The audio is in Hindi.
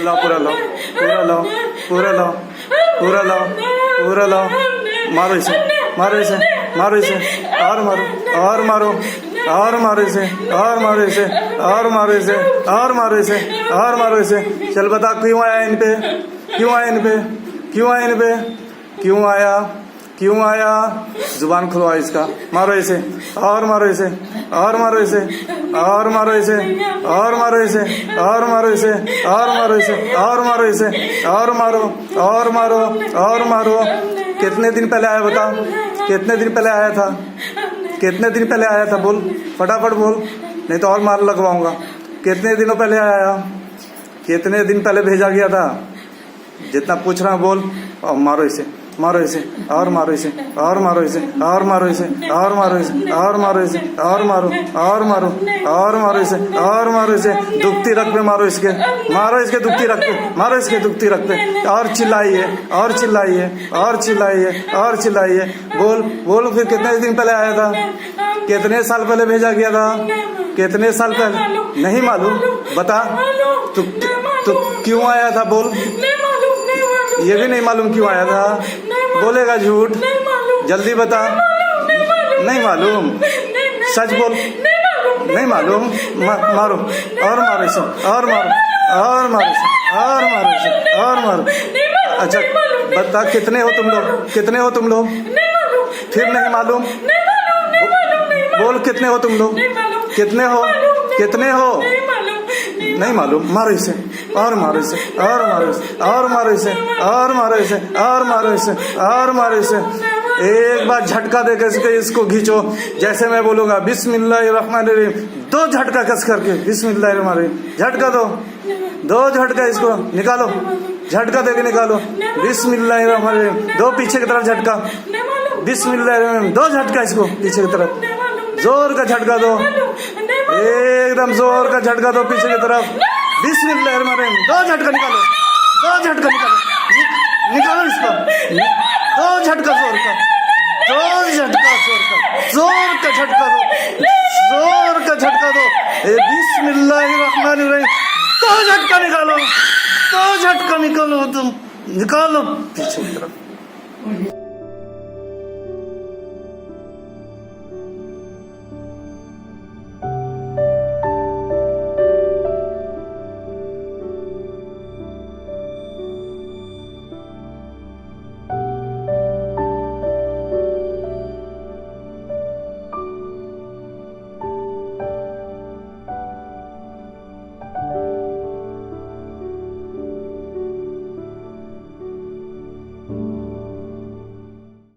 लाओ, पूरा लाओ, पूरा लाओ, पूरा लाओ, पूरा लाओ, पूरा लाओ। मारो इसे, मारो इसे, मारो इसे, और मारो, और मारो, और मारो इसे, और मारो इसे, और मारो इसे, और मारो इसे, और मारो इसे। चल बता क्यों आया इन पे, क्यों आया इन पे, क्यों आया इन पे, क्यों आया, क्यों आया? जुबान खुलवा इसका। मारो इसे, और मारो इसे, और मारो इसे, और मारो इसे, और मारो इसे, और मारो इसे, और मारो इसे, और मारो इसे, और मारो, और मारो, और मारो। कितने दिन पहले आया बता, कितने दिन पहले आया था, कितने दिन पहले आया था? बोल फटाफट बोल, नहीं तो और मार लगवाऊंगा। कितने दिनों पहले आया, कितने दिन पहले भेजा गया था? जितना पूछ रहा बोल। और मारो इसे, मारो इसे, और मारो इसे, और मारो इसे, और मारो इसे, और मारो इसे, और मारो इसे, और मारो, और मारो, और मारो इसे, और मारो इसे। दुखती रख पे मारो इसके, मारो इसके दुखती रख पे, मारो इसके दुखती रख पे। और चिल्लाइए, और चिल्लाइए, और चिल्लाइए, और चिल्लाइए। बोल बोल फिर कितने दिन पहले आया था, कितने साल पहले भेजा गया था, कितने साल पहले? नहीं मालूम? बता तू क्यों आया था? बोल। ये भी नहीं मालूम क्यों आया था? बोलेगा झूठ, जल्दी बता। नहीं मालूम, सच बोल। नहीं मालूम? मारो, और मारो इसे, और मारो, और मारो इसे, और मारो इसे, और मारो। अच्छा बता कितने हो तुम लोग, कितने हो तुम लोग? फिर नहीं मालूम? बोल कितने हो तुम लोग, कितने हो, कितने हो? नहीं मालूम? मारो इसे, और मारो इसे, और मारो इसे, और मारो इसे, और मारो इसे, और मारो इसे, और मारो इसे। एक बार झटका दे के इसको खींचो, जैसे मैं बोलूंगा बिस्मिल्लाहिर्रहमानिर्रहीम, 2 झटका कस करके बिस्मिल्लाहिर्रहमानिर्रहीम, झटका दो, 2 झटका इसको निकालो, झटका दे के निकालो। बिस्मिल्लाहिर्रहमानिर्रहीम, 2 पीछे की तरफ झटका, बिस्मिल्लाहिर्रहमानिर्रहीम, 2 झटका इसको पीछे की तरफ, जोर का झटका दो, एकदम जोर का झटका दो पीछे की तरफ। बिस्मिल्लाहिर्रहमानिर्रहीम, 2 झटका निकालो, 2 झटका निकालो, निकालो इसको, 2 झटका जोर का, 2 झटका जोर का, जोर का झटका दो, जोर का झटका दो। बिस्मिल्लाहिर्रहमानिर्रहीम, 2 झटका निकालो, 2 झटका निकालो, तुम निकालो पीछे की तरफ।